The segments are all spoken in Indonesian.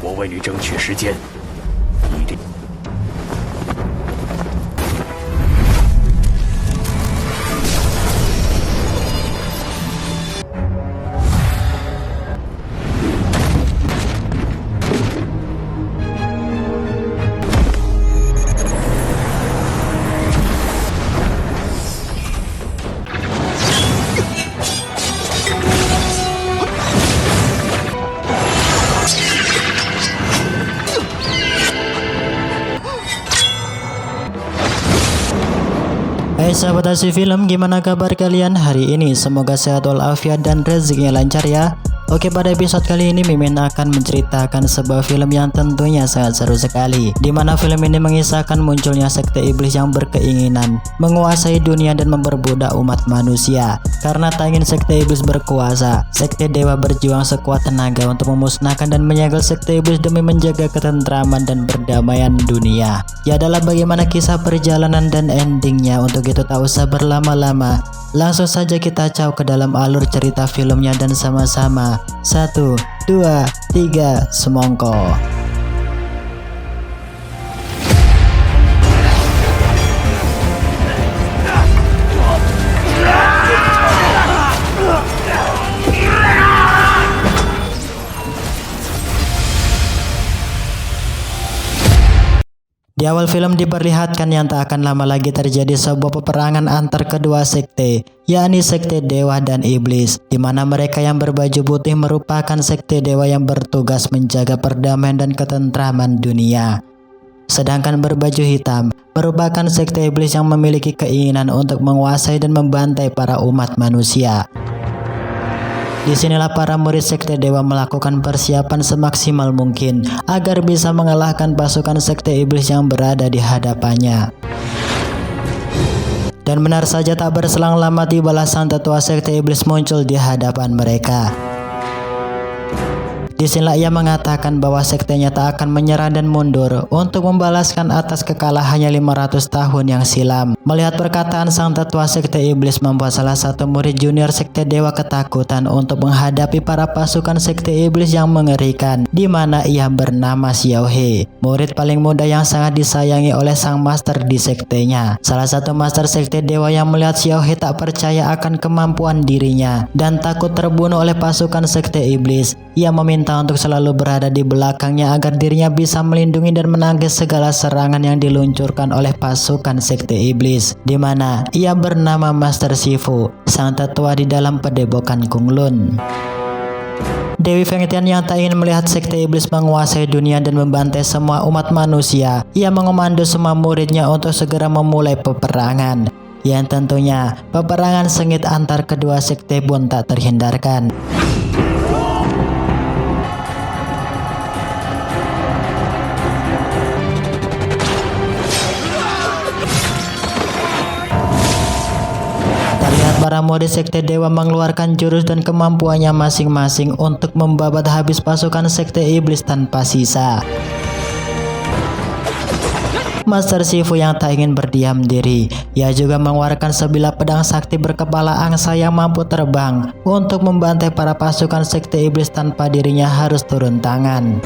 我为你争取时间，一定。Hai sahabat Asyik Film, gimana kabar kalian hari ini? Semoga sehat walafiat dan rezekinya lancar ya. Oke, pada episode kali ini Mimin akan menceritakan sebuah film yang tentunya sangat seru sekali, dimana film ini mengisahkan munculnya sekte iblis yang berkeinginan menguasai dunia dan memperbudak umat manusia. Karena tak ingin sekte iblis berkuasa, sekte dewa berjuang sekuat tenaga untuk memusnahkan dan menyegel sekte iblis demi menjaga ketentraman dan perdamaian dunia. Ya, adalah bagaimana kisah perjalanan dan endingnya. Untuk itu tak usah berlama-lama, langsung saja kita caw ke dalam alur cerita filmnya dan sama-sama 1, 2, 3 semongko. Di awal film diperlihatkan yang tak akan lama lagi terjadi sebuah peperangan antar kedua sekte, yakni sekte dewa dan iblis, di mana mereka yang berbaju putih merupakan sekte dewa yang bertugas menjaga perdamaian dan ketentraman dunia. Sedangkan berbaju hitam merupakan sekte iblis yang memiliki keinginan untuk menguasai dan membantai para umat manusia. Disinilah para murid sekte dewa melakukan persiapan semaksimal mungkin agar bisa mengalahkan pasukan sekte iblis yang berada di hadapannya. Dan benar saja, tak berselang lama tibalah sang tetua sekte iblis muncul di hadapan mereka. Disinilah ia mengatakan bahwa sektenya tak akan menyerah dan mundur untuk membalaskan atas kekalahannya 500 tahun yang silam. Melihat perkataan sang tetua sekte iblis membuat salah satu murid junior sekte dewa ketakutan untuk menghadapi para pasukan sekte iblis yang mengerikan, di mana ia bernama Xiao He, murid paling muda yang sangat disayangi oleh sang master di sektenya. Salah satu master sekte dewa yang melihat Xiao He tak percaya akan kemampuan dirinya dan takut terbunuh oleh pasukan sekte iblis, ia meminta untuk selalu berada di belakangnya agar dirinya bisa melindungi dan menangkis segala serangan yang diluncurkan oleh pasukan sekte iblis, di mana ia bernama Master Shifu, sang tetua di dalam padepokan Kunlun. Dewi Feng Tian yang tak ingin melihat sekte iblis menguasai dunia dan membantai semua umat manusia, ia mengomando semua muridnya untuk segera memulai peperangan. Yang tentunya peperangan sengit antar kedua sekte pun tak terhindarkan. Para murid sekte dewa mengeluarkan jurus dan kemampuannya masing-masing untuk membabat habis pasukan sekte iblis tanpa sisa. Master Shifu yang tak ingin berdiam diri, ia juga mengeluarkan sebilah pedang sakti berkepala angsa yang mampu terbang untuk membantai para pasukan sekte iblis tanpa dirinya harus turun tangan.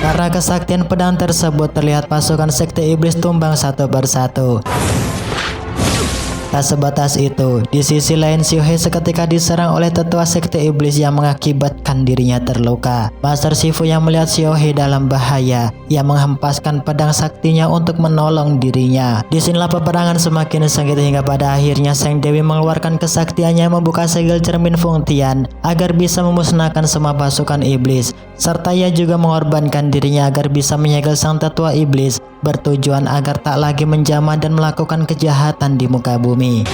Karena kesaktian pedang tersebut, terlihat pasukan sekte iblis tumbang satu persatu. Tak sebatas itu, di sisi lain Xiao He seketika diserang oleh tetua sekte iblis yang mengakibatkan dirinya terluka. Master Shifu yang melihat Xiao He dalam bahaya, ia menghempaskan pedang saktinya untuk menolong dirinya. Disinilah peperangan semakin sengit hingga pada akhirnya Sang Dewi mengeluarkan kesaktiannya membuka segel cermin Feng Tian agar bisa memusnahkan semua pasukan iblis, serta ia juga mengorbankan dirinya agar bisa menyegel sang tetua iblis, bertujuan agar tak lagi menjamah dan melakukan kejahatan di muka bumi.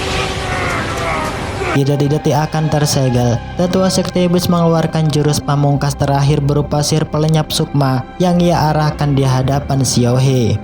Di detik-detik akan tersegel, tetua sekte iblis mengeluarkan jurus pamungkas terakhir berupa sihir pelenyap sukma yang ia arahkan di hadapan Xiao He.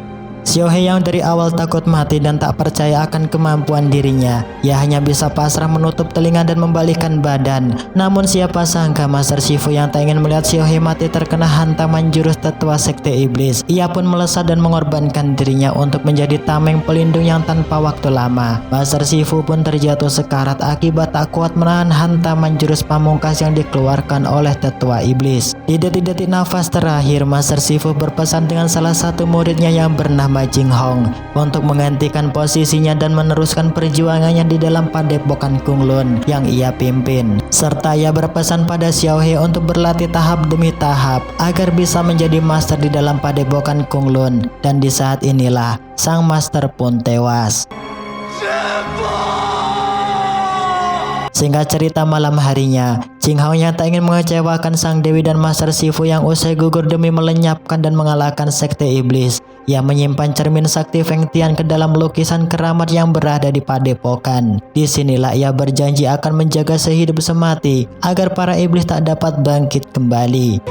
Xiaohe yang dari awal takut mati dan tak percaya akan kemampuan dirinya, ia hanya bisa pasrah menutup telinga dan membalikkan badan. Namun siapa sangka Master Shifu yang tak ingin melihat Xiaohe mati terkena hantaman jurus tetua sekte iblis. Ia pun melesat dan mengorbankan dirinya untuk menjadi tameng pelindung yang tanpa waktu lama. Master Shifu pun terjatuh sekarat akibat tak kuat menahan hantaman jurus pamungkas yang dikeluarkan oleh tetua iblis. Di detik-detik nafas terakhir, Master Shifu berpesan dengan salah satu muridnya yang bernama Jing Hong untuk menggantikan posisinya dan meneruskan perjuangannya di dalam padepokan Kunlun yang ia pimpin. Serta ia berpesan pada Xiaohe untuk berlatih tahap demi tahap agar bisa menjadi master di dalam padepokan Kunlun. Dan di saat inilah sang master pun tewas. Singkat cerita, malam harinya, Jing Hong yang tak ingin mengecewakan sang dewi dan Master Shifu yang usai gugur demi melenyapkan dan mengalahkan sekte iblis, ia menyimpan cermin sakti Feng Tian ke dalam lukisan keramat yang berada di padepokan. Disinilah ia berjanji akan menjaga sehidup semati agar para iblis tak dapat bangkit kembali.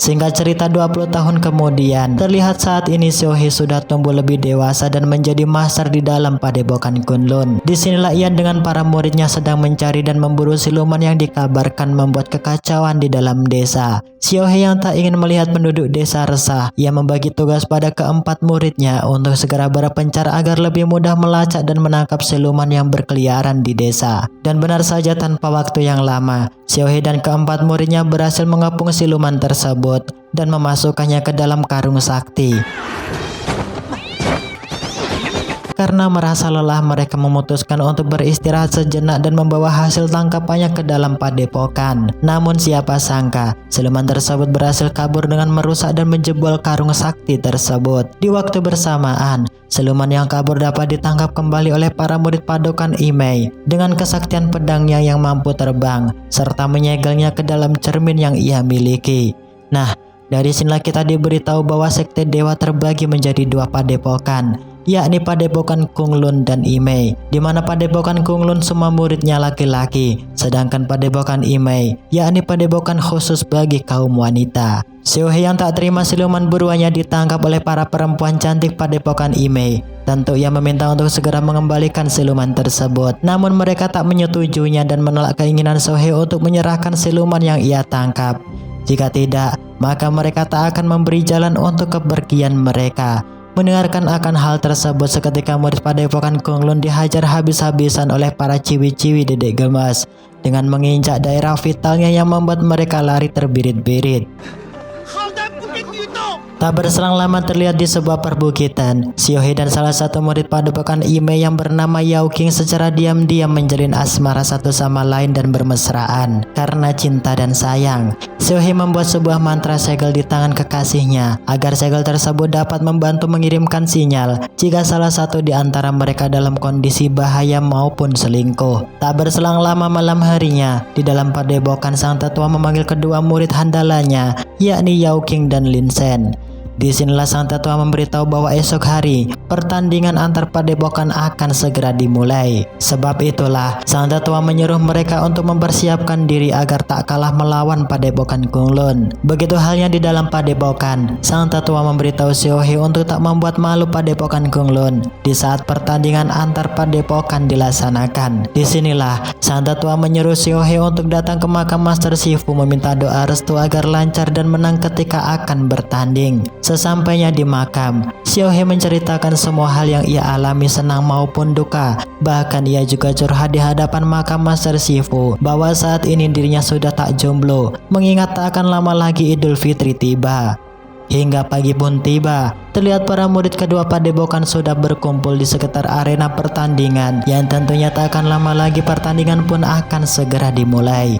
Singkat cerita, 20 tahun kemudian, terlihat saat ini Xiaohe sudah tumbuh lebih dewasa dan menjadi master di dalam padepokan Kunlun. Disinilah ia dengan para muridnya sedang mencari dan memburu siluman yang dikabarkan membuat kekacauan di dalam desa. Xiaohe yang tak ingin melihat penduduk desa resah, ia membagi tugas pada keempat muridnya untuk segera berpencar agar lebih mudah melacak dan menangkap siluman yang berkeliaran di desa. Dan benar saja, tanpa waktu yang lama, Xiaohe dan keempat muridnya berhasil mengepung siluman tersebut dan memasukkannya ke dalam karung sakti. Karena merasa lelah, mereka memutuskan untuk beristirahat sejenak dan membawa hasil tangkapannya ke dalam padepokan. Namun siapa sangka, siluman tersebut berhasil kabur dengan merusak dan menjebol karung sakti tersebut. Di waktu bersamaan, siluman yang kabur dapat ditangkap kembali oleh para murid padepokan Imei dengan kesaktian pedangnya yang mampu terbang, serta menyegelnya ke dalam cermin yang ia miliki. Nah, dari sinilah kita diberitahu bahwa sekte dewa terbagi menjadi dua padepokan, yakni padepokan Kunlun dan Imei, di mana padepokan Kunlun semua muridnya laki-laki, sedangkan padepokan Imei yakni padepokan khusus bagi kaum wanita. Xiaohe yang tak terima siluman buruannya ditangkap oleh para perempuan cantik padepokan Imei. Tentu ia meminta untuk segera mengembalikan siluman tersebut, namun mereka tak menyetujuinya dan menolak keinginan Xiaohe untuk menyerahkan siluman yang ia tangkap. Jika tidak, maka mereka tak akan memberi jalan untuk kepergian mereka. Mendengarkan akan hal tersebut, seketika murid padepokan Kunlun dihajar habis-habisan oleh para ciwi-ciwi dedek gemas dengan menginjak daerah vitalnya yang membuat mereka lari terbirit-birit. Tak berselang lama, terlihat di sebuah perbukitan, Xiaohe dan salah satu murid padepokan Imei yang bernama Yao Qing secara diam-diam menjalin asmara satu sama lain dan bermesraan. Karena cinta dan sayang, Xiaohe membuat sebuah mantra segel di tangan kekasihnya agar segel tersebut dapat membantu mengirimkan sinyal jika salah satu di antara mereka dalam kondisi bahaya maupun selingkuh. Tak berselang lama, malam harinya, di dalam padepokan sang tetua memanggil kedua murid handalanya, yakni Yao Qing dan Lin Shen. Disinilah sang tetua memberitahu bahwa esok hari pertandingan antar padepokan akan segera dimulai. Sebab itulah sang tetua menyuruh mereka untuk mempersiapkan diri agar tak kalah melawan padepokan Kunlun. Begitu halnya di dalam padepokan, sang tetua memberitahu Xiaohe untuk tak membuat malu padepokan Kunlun di saat pertandingan antar padepokan dilaksanakan. Disinilah sang tetua menyuruh Xiaohe untuk datang ke makam Master Shifu meminta doa restu agar lancar dan menang ketika akan bertanding. Sesampainya di makam, Xiaohe menceritakan semua hal yang ia alami, senang maupun duka. Bahkan ia juga curhat di hadapan makam Master Shifu bahwa saat ini dirinya sudah tak jomblo, mengingat tak akan lama lagi Idul Fitri tiba. Hingga pagi pun tiba, terlihat para murid kedua padepokan sudah berkumpul di sekitar arena pertandingan, yang tentunya tak akan lama lagi pertandingan pun akan segera dimulai.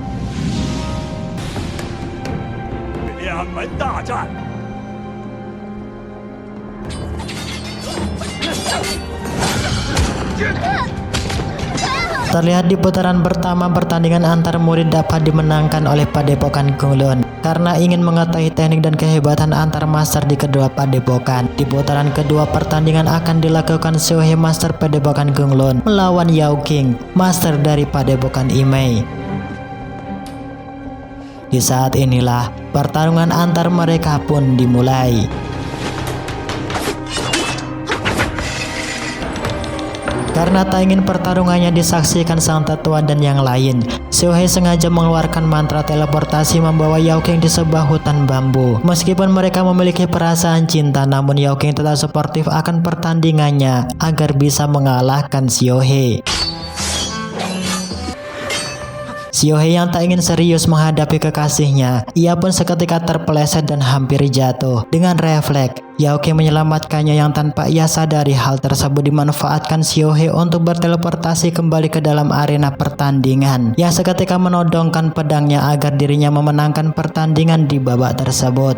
Terlihat di putaran pertama, pertandingan antar murid dapat dimenangkan oleh padepokan Kunlun karena ingin mengetahui teknik dan kehebatan antar master di kedua padepokan. Di putaran kedua, pertandingan akan dilakukan Xiaohe master padepokan Kunlun melawan Yao Qing, master dari padepokan Imei. Di saat inilah pertarungan antar mereka pun dimulai. Karena tak ingin pertarungannya disaksikan sang tetua dan yang lain, Xiaohe sengaja mengeluarkan mantra teleportasi membawa Yao King di sebuah hutan bambu. Meskipun mereka memiliki perasaan cinta, namun Yao King tetap sportif akan pertandingannya agar bisa mengalahkan Xiaohe. Xiaohe yang tak ingin serius menghadapi kekasihnya, ia pun seketika terpeleset dan hampir jatuh. Dengan refleks, Yao King menyelamatkannya yang tanpa ia sadari hal tersebut dimanfaatkan Xiaohe untuk berteleportasi kembali ke dalam arena pertandingan. Yang seketika menodongkan pedangnya agar dirinya memenangkan pertandingan di babak tersebut.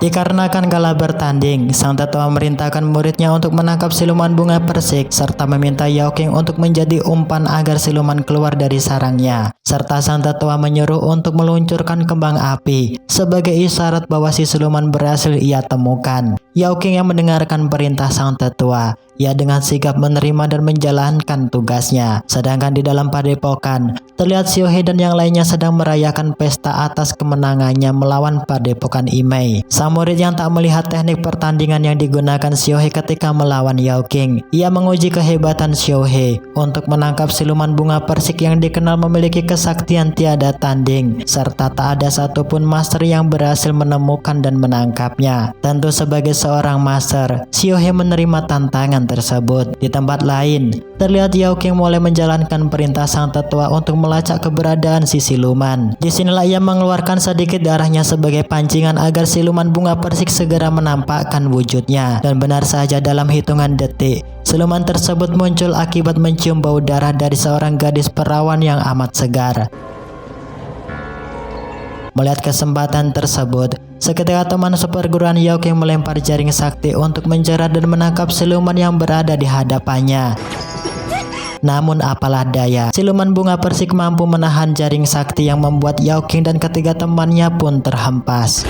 Dikarenakan kalah bertanding, sang tetua memerintahkan muridnya untuk menangkap siluman bunga persik serta meminta Yao King untuk menjadi umpan agar siluman keluar dari sarangnya. Serta sang tetua menyuruh untuk meluncurkan kembang api sebagai isyarat bahwa si siluman berhasil ia temukan. Yao King yang mendengarkan perintah sang tetua, ia dengan sigap menerima dan menjalankan tugasnya. Sedangkan di dalam padepokan, terlihat Xiaohe dan yang lainnya sedang merayakan pesta atas kemenangannya melawan padepokan Imei. Sang murid yang tak melihat teknik pertandingan yang digunakan Xiaohe ketika melawan Yao King, ia menguji kehebatan Xiaohe untuk menangkap siluman bunga persik yang dikenal memiliki kesaktian tiada tanding, serta tak ada satupun master yang berhasil menemukan dan menangkapnya. Tentu sebagai seorang master, Xiaohe menerima tantangan tersebut. Di tempat lain, terlihat Yao King mulai menjalankan perintah sang tetua untuk melacak keberadaan si siluman. Disinilah ia mengeluarkan sedikit darahnya sebagai pancingan agar siluman bunga persik segera menampakkan wujudnya. Dan benar saja dalam hitungan detik, siluman tersebut muncul akibat mencium bau darah dari seorang gadis perawan yang amat segar. Melihat kesempatan tersebut, seketika teman seperguruan Yao King melempar jaring sakti untuk menjerat dan menangkap siluman yang berada di hadapannya. Namun apalah daya, siluman bunga persik mampu menahan jaring sakti yang membuat Yao King dan ketiga temannya pun terhempas.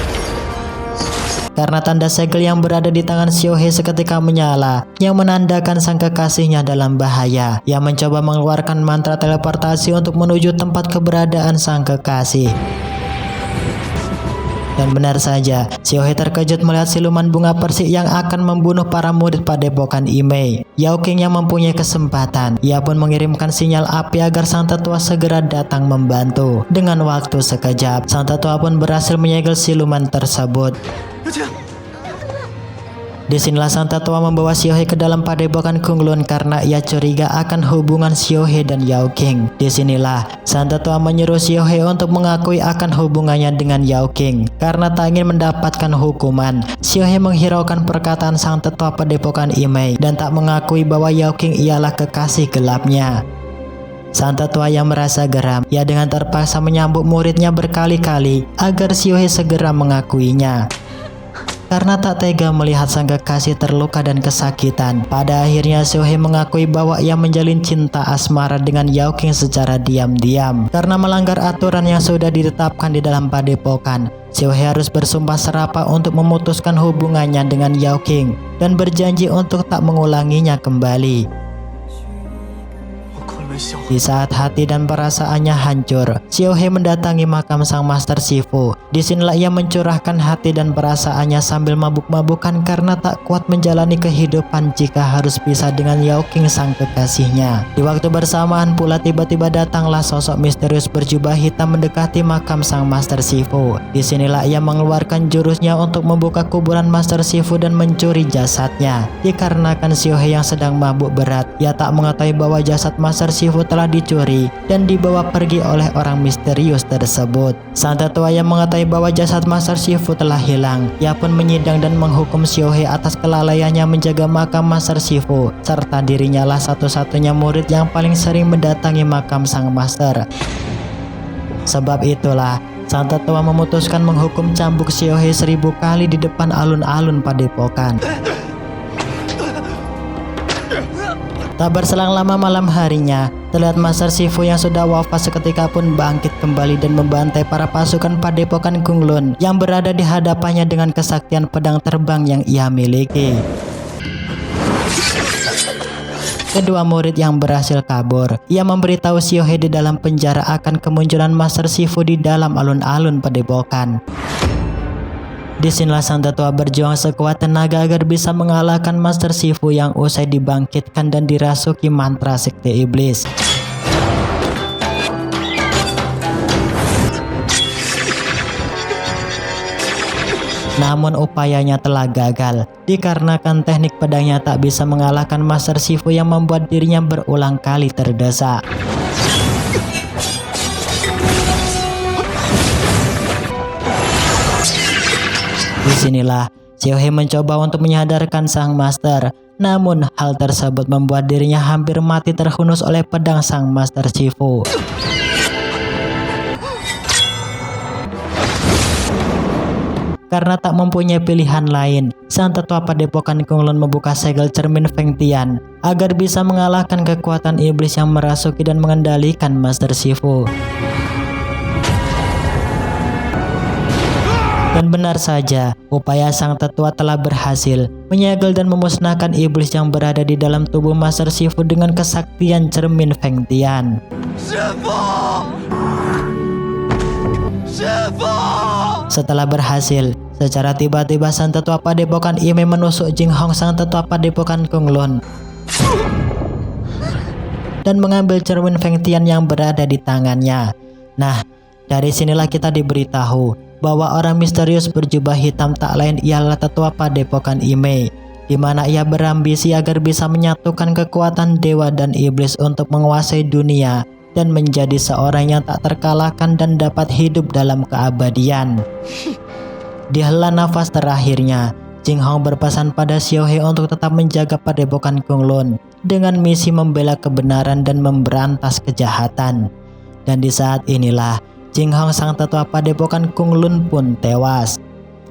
Karena tanda segel yang berada di tangan Xiaohe seketika menyala, yang menandakan sang kekasihnya dalam bahaya. Ia mencoba mengeluarkan mantra teleportasi untuk menuju tempat keberadaan sang kekasih. Dan benar saja, Xiaohe terkejut melihat siluman bunga persik yang akan membunuh para murid padepokan Imei. Yao King yang mempunyai kesempatan, ia pun mengirimkan sinyal api agar sang tetua segera datang membantu. Dengan waktu sekejap, sang tetua pun berhasil menyegel siluman tersebut. Disinilah sang tetua membawa Xiaohe ke dalam padepokan Kunlun karena ia curiga akan hubungan Xiaohe dan Yao King. Disinilah sang tetua menyuruh Xiaohe untuk mengakui akan hubungannya dengan Yao King. Karena tak ingin mendapatkan hukuman, Xiaohe menghiraukan perkataan sang tetua padepokan Imei dan tak mengakui bahwa Yao King ialah kekasih gelapnya. Sang tetua yang merasa geram, ia dengan terpaksa menyambut muridnya berkali-kali agar Xiaohe segera mengakuinya. Karena tak tega melihat sang kekasih terluka dan kesakitan, pada akhirnya Xiaohe mengakui bahwa ia menjalin cinta asmara dengan Yao King secara diam-diam. Karena melanggar aturan yang sudah ditetapkan di dalam padepokan, Xiaohe harus bersumpah serapah untuk memutuskan hubungannya dengan Yao King dan berjanji untuk tak mengulanginya kembali. Di saat hati dan perasaannya hancur, Xiaohe mendatangi makam sang Master Shifu. Disinilah ia mencurahkan hati dan perasaannya sambil mabuk-mabukan karena tak kuat menjalani kehidupan jika harus pisah dengan Yao King sang kekasihnya. Di waktu bersamaan pula tiba-tiba datanglah sosok misterius berjubah hitam mendekati makam sang Master Shifu. Disinilah ia mengeluarkan jurusnya untuk membuka kuburan Master Shifu dan mencuri jasadnya. Dikarenakan Xiaohe yang sedang mabuk berat, ia tak mengetahui bahwa jasad Master Shifu telah dicuri dan dibawa pergi oleh orang misterius tersebut. Sang tetua yang mengetahui bahwa jasad Master Shifu telah hilang, ia pun menyidang dan menghukum Xiaohe atas kelalaiannya menjaga makam Master Shifu, serta dirinya lah satu-satunya murid yang paling sering mendatangi makam sang Master. Sebab itulah, sang tetua memutuskan menghukum cambuk Xiaohe 1000 kali di depan alun-alun padepokan. Tak berselang lama malam harinya, terlihat Master Shifu yang sudah wafat seketika pun bangkit kembali dan membantai para pasukan padepokan Kunlun yang berada di hadapannya dengan kesaktian pedang terbang yang ia miliki. Kedua murid yang berhasil kabur, ia memberitahu Xiaohe di dalam penjara akan kemunculan Master Shifu di dalam alun-alun padepokan. Disinilah sang tetua berjuang sekuat tenaga agar bisa mengalahkan Master Shifu yang usai dibangkitkan dan dirasuki mantra sekte iblis. Namun upayanya telah gagal, dikarenakan teknik pedangnya tak bisa mengalahkan Master Shifu yang membuat dirinya berulang kali terdesak. Disinilah Xiaohe mencoba untuk menyadarkan sang master, namun hal tersebut membuat dirinya hampir mati terhunus oleh pedang sang Master Shifu. Karena tak mempunyai pilihan lain, sang tetua padepokan Kunlun membuka segel cermin Feng Tian agar bisa mengalahkan kekuatan iblis yang merasuki dan mengendalikan Master Shifu. Dan benar saja, upaya sang tetua telah berhasil menyegel dan memusnahkan iblis yang berada di dalam tubuh Master Shifu dengan kesaktian cermin Feng Tian. Setelah berhasil, secara tiba-tiba sang tetua padepokan Imei menusuk Jing Hong sang tetua padepokan Kunlun dan mengambil cermin Feng Tian yang berada di tangannya. Nah, dari sinilah kita diberitahu bahwa orang misterius berjubah hitam tak lain ialah tetua padepokan Imei, di mana ia berambisi agar bisa menyatukan kekuatan dewa dan iblis untuk menguasai dunia dan menjadi seorang yang tak terkalahkan dan dapat hidup dalam keabadian. Di hela nafas terakhirnya, Jing Hong berpesan pada Xiaohe untuk tetap menjaga padepokan Kunlun dengan misi membela kebenaran dan memberantas kejahatan. Dan di saat inilah Jing Hong sang tetua padepokan Kunlun pun tewas.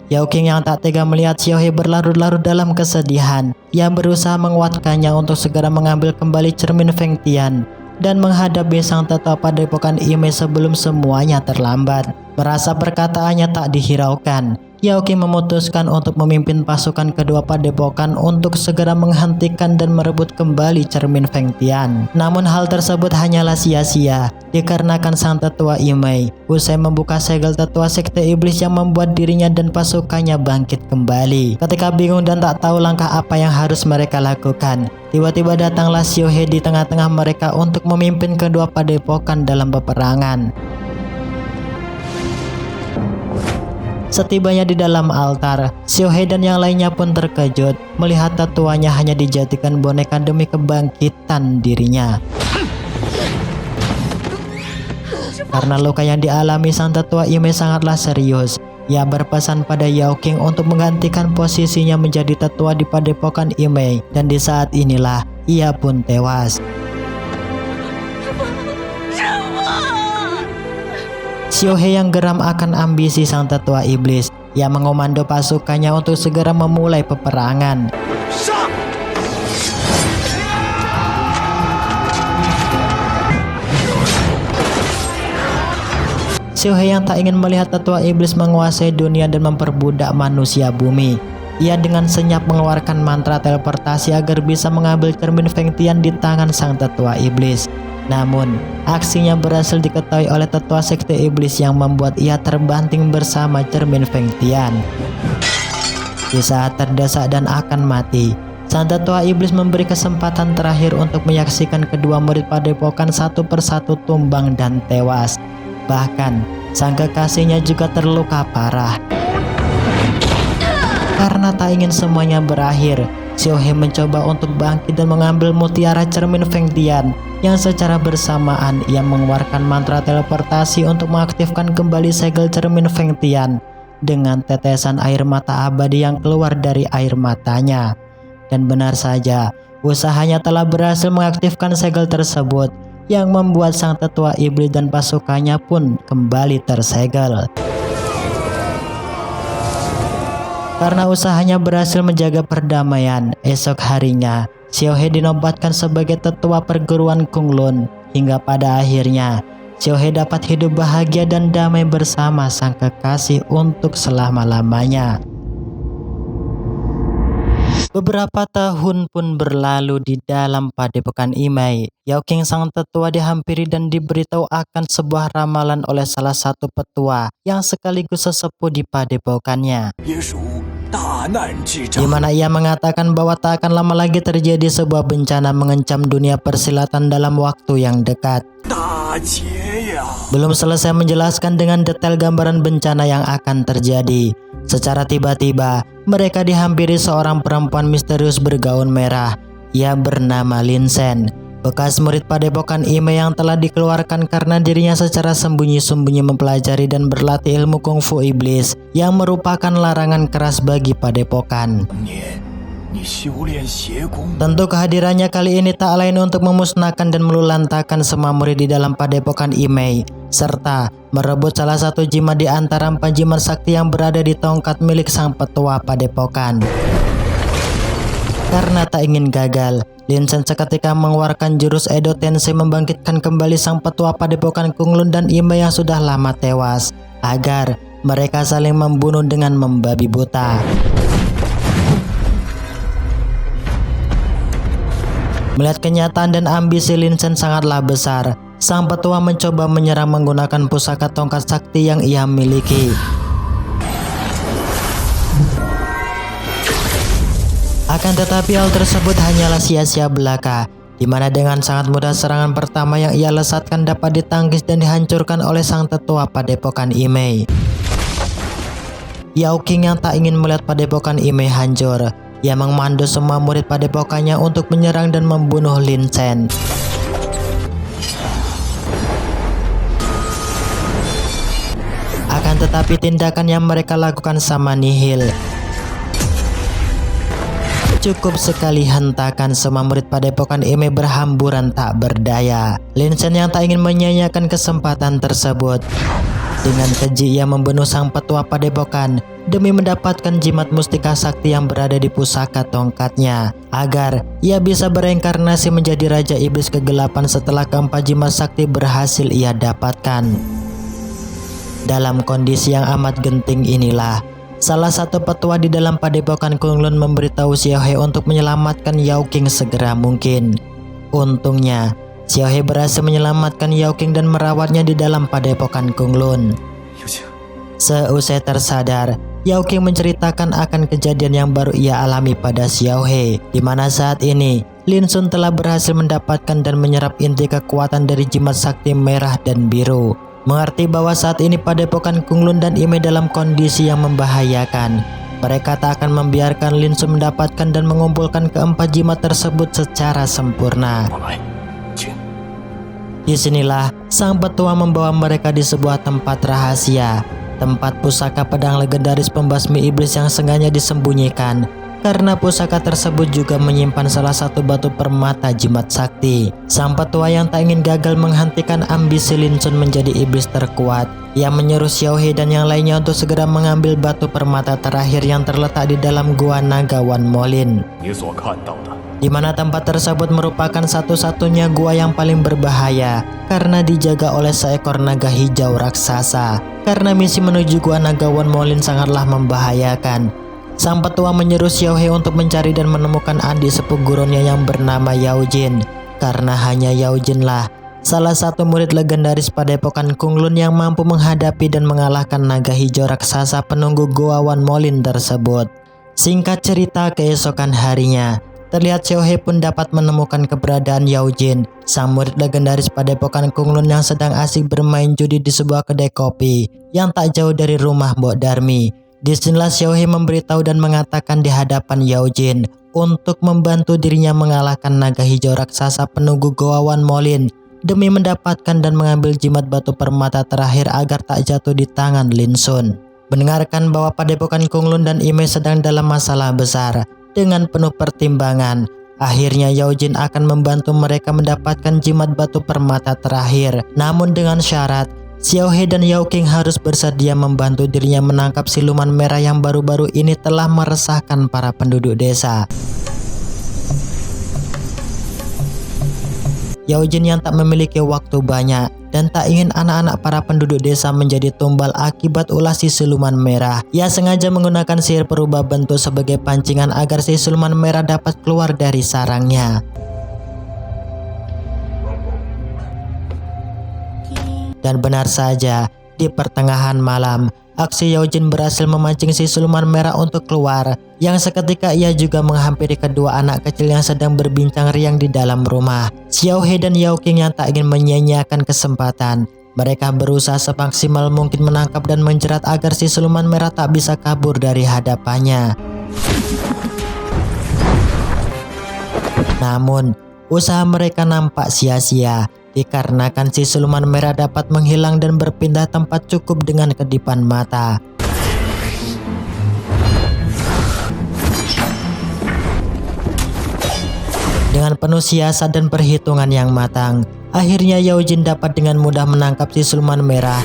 Yao Qing yang tak tega melihat Xiaohe berlarut-larut dalam kesedihan, ia berusaha menguatkannya untuk segera mengambil kembali cermin Feng Tian dan menghadapi sang tetua padepokan Imei sebelum semuanya terlambat. Merasa perkataannya tak dihiraukan, Yao Qing memutuskan untuk memimpin pasukan kedua padepokan untuk segera menghentikan dan merebut kembali cermin Feng Tian. Namun hal tersebut hanyalah sia-sia, dikarenakan sang tetua Imei usai membuka segel tetua sekte iblis yang membuat dirinya dan pasukannya bangkit kembali. Ketika bingung dan tak tahu langkah apa yang harus mereka lakukan, tiba-tiba datanglah Xiaohe di tengah-tengah mereka untuk memimpin kedua padepokan dalam peperangan. Setibanya di dalam altar, Xiaohe dan yang lainnya pun terkejut melihat tetuanya hanya dijadikan boneka demi kebangkitan dirinya. Karena luka yang dialami sang tetua Imei sangatlah serius, ia berpesan pada Yao Qing untuk menggantikan posisinya menjadi tetua di padepokan Imei, dan di saat inilah ia pun tewas. Xiaohe yang geram akan ambisi sang tetua iblis, ia mengomando pasukannya untuk segera memulai peperangan. Xiaohe yang tak ingin melihat tetua iblis menguasai dunia dan memperbudak manusia bumi. Ia dengan senyap mengeluarkan mantra teleportasi agar bisa mengambil cermin Feng Tian di tangan sang tetua iblis. Namun, aksinya berhasil diketahui oleh tetua sekte iblis yang membuat ia terbanting bersama cermin Feng Tian. Di saat terdesak dan akan mati, sang tetua iblis memberi kesempatan terakhir untuk menyaksikan kedua murid padepokan satu persatu tumbang dan tewas. Bahkan, sang kekasihnya juga terluka parah. Karena tak ingin semuanya berakhir, Xiaohe mencoba untuk bangkit dan mengambil mutiara cermin Feng Tian, yang secara bersamaan ia mengeluarkan mantra teleportasi untuk mengaktifkan kembali segel cermin Feng Tian dengan tetesan air mata abadi yang keluar dari air matanya. Dan benar saja, usahanya telah berhasil mengaktifkan segel tersebut yang membuat sang tetua iblis dan pasukannya pun kembali tersegel. Karena usahanya berhasil menjaga perdamaian, esok harinya Xiaohe dinobatkan sebagai tetua perguruan Kunlun, hingga pada akhirnya Xiaohe dapat hidup bahagia dan damai bersama sang kekasih untuk selama-lamanya. Beberapa tahun pun berlalu di dalam padepokan Imei. Yao Qing sang tetua dihampiri dan diberitahu akan sebuah ramalan oleh salah satu petua yang sekaligus sesepuh di padepokannya, di mana ia mengatakan bahwa tak akan lama lagi terjadi sebuah bencana mengancam dunia persilatan dalam waktu yang dekat. Belum selesai menjelaskan dengan detail gambaran bencana yang akan terjadi, secara tiba-tiba mereka dihampiri seorang perempuan misterius bergaun merah. Ia bernama Lin Shen, bekas murid padepokan Imei yang telah dikeluarkan karena dirinya secara sembunyi-sembunyi mempelajari dan berlatih ilmu kungfu iblis yang merupakan larangan keras bagi padepokan. Tentu kehadirannya kali ini tak lain untuk memusnahkan dan melulantakan semua murid di dalam padepokan Imei, serta merebut salah satu jimat di antara 4 jimat sakti yang berada di tongkat milik sang petua padepokan. Karena tak ingin gagal, Lin Shen seketika mengeluarkan jurus Edo Tensei membangkitkan kembali sang petua padepokan Kunlun dan Imei yang sudah lama tewas, agar mereka saling membunuh dengan membabi buta. Melihat kenyataan dan ambisi Lin Shen sangatlah besar, sang petua mencoba menyerang menggunakan pusaka tongkat sakti yang ia miliki. Akan tetapi hal tersebut hanyalah sia-sia belaka, di mana dengan sangat mudah serangan pertama yang ia lesatkan dapat ditangkis dan dihancurkan oleh sang tetua padepokan Imei. Yao Qing yang tak ingin melihat padepokan Imei hancur, ia memandu semua murid padepokannya untuk menyerang dan membunuh Lin Shen. Akan tetapi tindakan yang mereka lakukan sama nihil. Cukup sekali hentakan, semua murid padepokan Imei berhamburan tak berdaya. Lin Shen yang tak ingin menyia-nyiakan kesempatan tersebut, dengan keji ia membunuh sang petua padepokan demi mendapatkan jimat mustika sakti yang berada di pusaka tongkatnya, agar ia bisa bereinkarnasi menjadi Raja Iblis Kegelapan setelah keempat jimat sakti berhasil ia dapatkan. Dalam kondisi yang amat genting inilah, salah satu petua di dalam padepokan Kunlun memberitahu Xiao He untuk menyelamatkan Yao Qing segera mungkin. Untungnya, Xiao He berhasil menyelamatkan Yao Qing dan merawatnya di dalam padepokan Kunlun. Seusai tersadar, Yao Qing menceritakan akan kejadian yang baru ia alami pada Xiao He, di mana saat ini Lin Sun telah berhasil mendapatkan dan menyerap inti kekuatan dari jimat sakti merah dan biru. Mengerti bahwa saat ini padepokan Kunlun dan Imei dalam kondisi yang membahayakan, mereka tak akan membiarkan Lin Sun mendapatkan dan mengumpulkan keempat jimat tersebut secara sempurna. Disinilah sang petua membawa mereka di sebuah tempat rahasia, tempat pusaka pedang legendaris pembasmi iblis yang sengaja disembunyikan, karena pusaka tersebut juga menyimpan salah satu batu permata jimat sakti. Sang petua yang tak ingin gagal menghentikan ambisi Lin Sun menjadi iblis terkuat, ia menyuruh Xiao He dan yang lainnya untuk segera mengambil batu permata terakhir yang terletak di dalam gua naga Wan Molin, di mana tempat tersebut merupakan satu-satunya gua yang paling berbahaya karena dijaga oleh seekor naga hijau raksasa. Karena misi menuju gua naga Wan Molin sangatlah membahayakan, sang petua menyuruh Xiao He untuk mencari dan menemukan adik sepupu gurunya yang bernama Yao Jin, karena hanya Yao Jin lah salah satu murid legendaris padepokan Kunlun yang mampu menghadapi dan mengalahkan naga hijau raksasa penunggu gua Wan Molin tersebut. Singkat cerita, keesokan harinya terlihat Xiao He pun dapat menemukan keberadaan Yao Jin, sang murid legendaris padepokan Kunlun yang sedang asik bermain judi di sebuah kedai kopi yang tak jauh dari rumah Mbok Darmi. Disinilah Xiao He memberitahu dan mengatakan di hadapan Yao Jin untuk membantu dirinya mengalahkan naga hijau raksasa penunggu Goa Wan Molin demi mendapatkan dan mengambil jimat batu permata terakhir agar tak jatuh di tangan Lin Sun. Mendengarkan bahwa padepokan Kunlun dan Imei sedang dalam masalah besar, dengan penuh pertimbangan, akhirnya Yao Jin akan membantu mereka mendapatkan jimat batu permata terakhir. Namun dengan syarat, Xiao He dan Yao Qing harus bersedia membantu dirinya menangkap siluman merah yang baru-baru ini telah meresahkan para penduduk desa. Yao Jin yang tak memiliki waktu banyak dan tak ingin anak-anak para penduduk desa menjadi tumbal akibat ulah si siluman merah. Ia sengaja menggunakan sihir perubah bentuk sebagai pancingan agar si siluman merah dapat keluar dari sarangnya. Dan benar saja, di pertengahan malam, aksi Yao Jin berhasil memancing si siluman merah untuk keluar, yang seketika ia juga menghampiri kedua anak kecil yang sedang berbincang riang di dalam rumah. Xiao He dan Yao Qing yang tak ingin menyia-nyiakan kesempatan. Mereka berusaha semaksimal mungkin menangkap dan menjerat agar si siluman merah tak bisa kabur dari hadapannya. Namun, usaha mereka nampak sia-sia dikarenakan si siluman merah dapat menghilang dan berpindah tempat cukup dengan kedipan mata. Dengan penuh siasat dan perhitungan yang matang, akhirnya Yao Jin dapat dengan mudah menangkap si siluman merah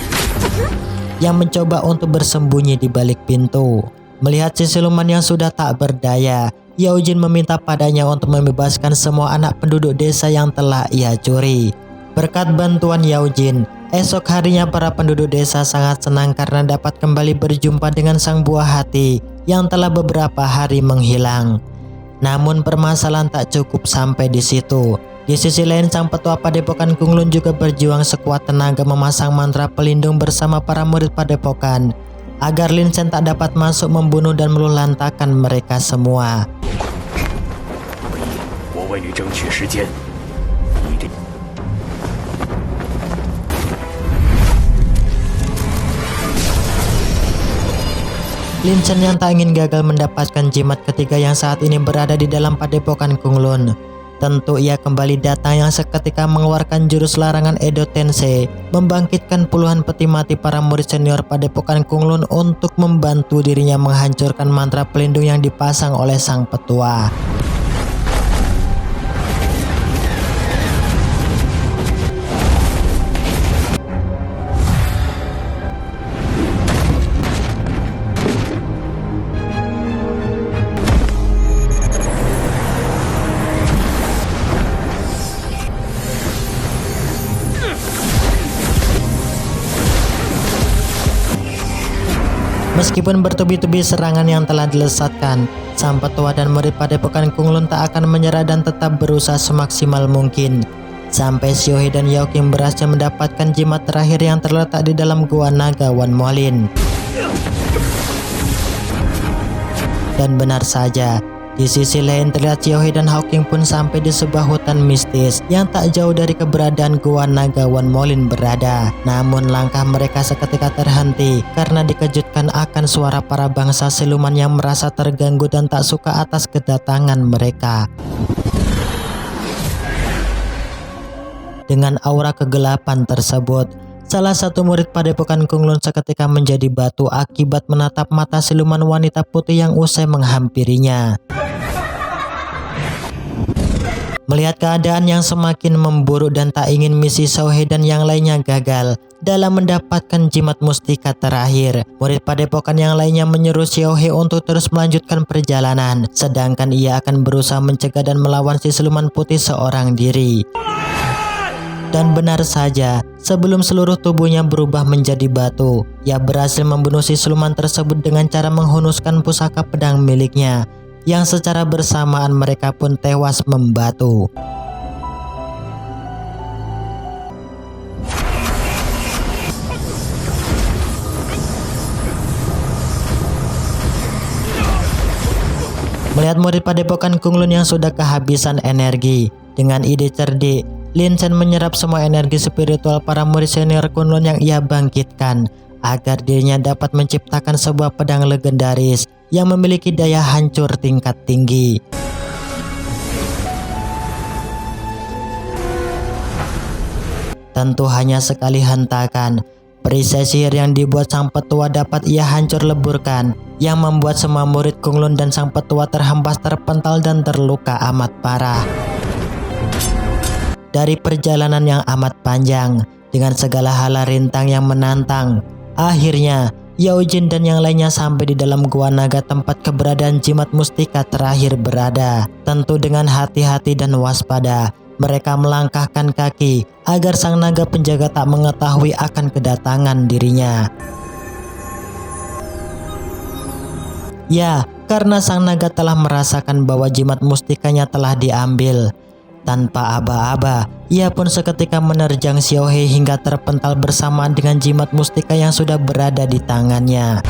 yang mencoba untuk bersembunyi di balik pintu. Melihat si siluman yang sudah tak berdaya, Yao Jin meminta padanya untuk membebaskan semua anak penduduk desa yang telah ia curi. Berkat bantuan Yao Jin, esok harinya para penduduk desa sangat senang karena dapat kembali berjumpa dengan sang buah hati yang telah beberapa hari menghilang. Namun permasalahan tak cukup sampai di situ. Di sisi lain, sang petua Padepokan Kunlun juga berjuang sekuat tenaga memasang mantra pelindung bersama para murid Padepokan agar Lin Chen tak dapat masuk membunuh dan meluluhlantakkan mereka semua. Lin Chen yang tak ingin gagal mendapatkan jimat ketiga yang saat ini berada di dalam Padepokan Kunlun. Tentu ia kembali datang yang seketika mengeluarkan jurus larangan Edo Tensei, membangkitkan puluhan peti mati para murid senior Padepokan Kunlun untuk membantu dirinya menghancurkan mantra pelindung yang dipasang oleh sang petua. Meskipun bertubi-tubi serangan yang telah dilesatkan, sang petua dan murid Padepokan Kunlun tak akan menyerah dan tetap berusaha semaksimal mungkin. Sampai Xiao He dan Yao Qing berhasil mendapatkan jimat terakhir yang terletak di dalam Gua Naga Wan Molin. Dan benar saja, di sisi lain terlihat Xiao He dan Hao Qing pun sampai di sebuah hutan mistis yang tak jauh dari keberadaan Gua Naga Wan Molin berada. Namun langkah mereka seketika terhenti karena dikejutkan akan suara para bangsa siluman yang merasa terganggu dan tak suka atas kedatangan mereka. Dengan aura kegelapan tersebut, salah satu murid Padepokan Kunlun seketika menjadi batu akibat menatap mata siluman wanita putih yang usai menghampirinya. Melihat keadaan yang semakin memburuk dan tak ingin misi Xiao He dan yang lainnya gagal dalam mendapatkan jimat mustika terakhir, murid Padepokan yang lainnya menyuruh Xiao He untuk terus melanjutkan perjalanan, sedangkan ia akan berusaha mencegah dan melawan si siluman putih seorang diri. Dan benar saja, sebelum seluruh tubuhnya berubah menjadi batu, ia berhasil membunuh si siluman tersebut dengan cara menghunuskan pusaka pedang miliknya, yang secara bersamaan mereka pun tewas membatu. Melihat murid Padepokan Kunlun yang sudah kehabisan energi, dengan ide cerdik, Lin Chen menyerap semua energi spiritual para murid senior Kunlun yang ia bangkitkan agar dirinya dapat menciptakan sebuah pedang legendaris yang memiliki daya hancur tingkat tinggi. Tentu hanya sekali hentakan, perisai sihir yang dibuat sang petua dapat ia hancur leburkan, yang membuat semua murid Kunlun dan sang petua terhempas, terpental dan terluka amat parah. Dari perjalanan yang amat panjang, dengan segala hala rintang yang menantang, akhirnya Yao Jin dan yang lainnya sampai di dalam Gua Naga tempat keberadaan jimat mustika terakhir berada. Tentu dengan hati-hati dan waspada, Mereka melangkahkan kaki agar sang naga penjaga tak mengetahui akan kedatangan dirinya. Ya, karena sang naga telah merasakan bahwa jimat mustikanya telah diambil. Tanpa aba-aba, ia pun seketika menerjang Xiao He hingga terpental bersamaan dengan jimat mustika yang sudah berada di tangannya.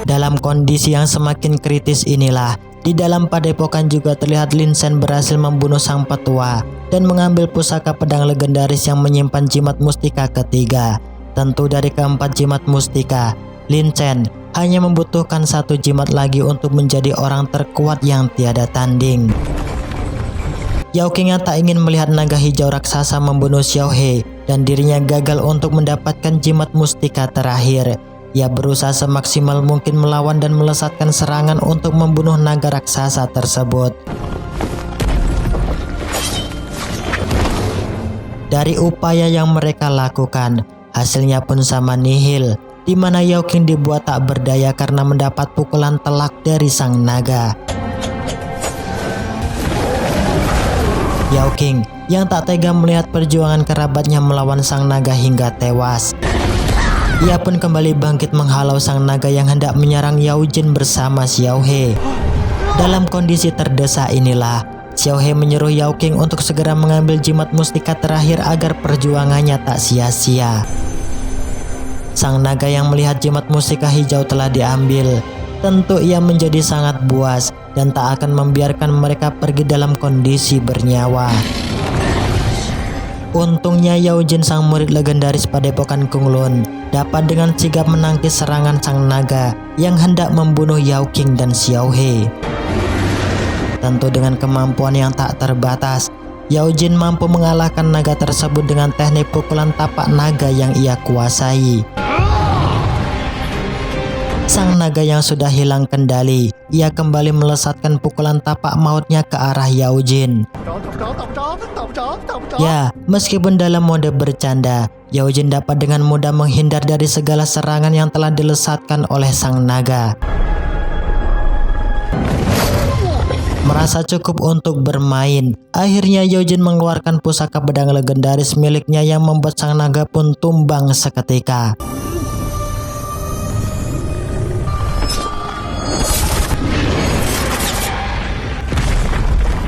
Dalam kondisi yang semakin kritis inilah, di dalam padepokan juga terlihat Lin Chen berhasil membunuh sang petua dan mengambil pusaka pedang legendaris yang menyimpan jimat mustika ketiga. Tentu dari keempat jimat mustika, Lin Chen hanya membutuhkan satu jimat lagi untuk menjadi orang terkuat yang tiada tanding. Yao Qing yang tak ingin melihat naga hijau raksasa membunuh Xiao He dan dirinya gagal untuk mendapatkan jimat mustika terakhir. Ia berusaha semaksimal mungkin melawan dan melesatkan serangan untuk membunuh naga raksasa tersebut. Dari upaya yang mereka lakukan, hasilnya pun sama nihil, di mana Yao Qing dibuat tak berdaya karena mendapat pukulan telak dari sang naga. Yao Qing yang tak tega melihat perjuangan kerabatnya melawan sang naga hingga tewas. Ia pun kembali bangkit menghalau sang naga yang hendak menyerang Yao Jin bersama Xiao He. Dalam kondisi terdesak inilah, Xiao He menyuruh Yao Qing untuk segera mengambil jimat mustika terakhir agar perjuangannya tak sia-sia. Sang naga yang melihat jimat mustika hijau telah diambil, tentu ia menjadi sangat buas dan tak akan membiarkan mereka pergi dalam kondisi bernyawa. Untungnya Yao Jin, sang murid legendaris padepokan Kunlun, dapat dengan sigap menangkis serangan sang naga yang hendak membunuh Yao Qing dan Xiao He. Tentu dengan kemampuan yang tak terbatas, Yao Jin mampu mengalahkan naga tersebut dengan teknik pukulan tapak naga yang ia kuasai. Sang naga yang sudah hilang kendali, ia kembali melesatkan pukulan tapak mautnya ke arah Yao Jin. Ya, meskipun dalam mode bercanda, Yao Jin dapat dengan mudah menghindar dari segala serangan yang telah dilesatkan oleh sang naga. Merasa cukup untuk bermain, akhirnya Yao Jin mengeluarkan pusaka pedang legendaris miliknya yang membuat sang naga pun tumbang seketika.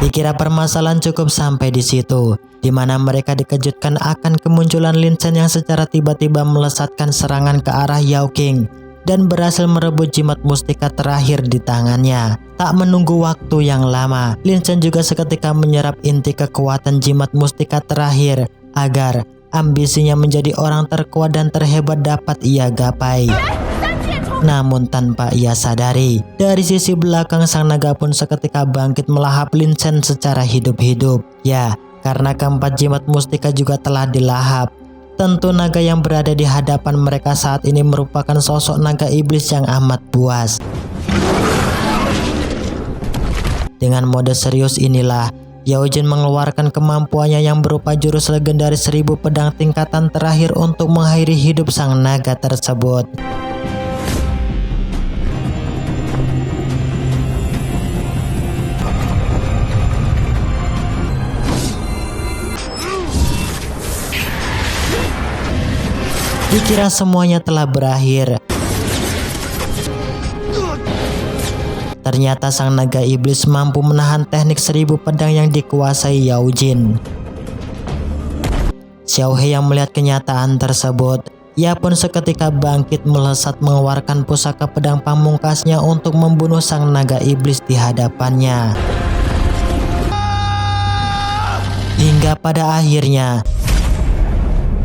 Dikira permasalahan cukup sampai di situ, di mana mereka dikejutkan akan kemunculan Lin Chen yang secara tiba-tiba melesatkan serangan ke arah Yao Qing dan berhasil merebut jimat mustika terakhir di tangannya. Tak menunggu waktu yang lama, Lin Chen juga seketika menyerap inti kekuatan jimat mustika terakhir agar ambisinya menjadi orang terkuat dan terhebat dapat ia gapai. Namun tanpa ia sadari, dari sisi belakang sang naga pun seketika bangkit melahap Lin Chen secara hidup-hidup. Ya, karena keempat jimat mustika juga telah dilahap. Tentu naga yang berada di hadapan mereka saat ini merupakan sosok naga iblis yang amat buas. Dengan mode serius inilah, Yao Jin mengeluarkan kemampuannya yang berupa jurus legendaris 1000 pedang tingkatan terakhir untuk mengakhiri hidup sang naga tersebut. Dikira semuanya telah berakhir. Ternyata sang naga iblis mampu menahan teknik 1000 pedang yang dikuasai Yao Jin. Xiao He yang melihat kenyataan tersebut, ia pun seketika bangkit melesat mengeluarkan pusaka pedang pamungkasnya untuk membunuh sang naga iblis di hadapannya. Hingga pada akhirnya,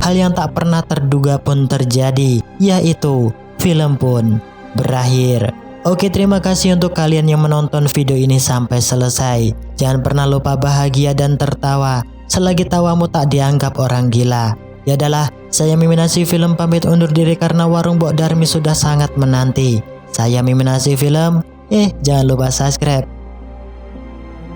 hal yang tak pernah terduga pun terjadi, yaitu film pun berakhir. Oke, terima kasih untuk kalian yang menonton video ini sampai selesai. Jangan pernah lupa bahagia dan tertawa selagi tawamu tak dianggap orang gila. Ya adalah, saya Miminasi Film pamit undur diri karena warung Bok Darmi sudah sangat menanti. Saya Miminasi Film, jangan lupa subscribe.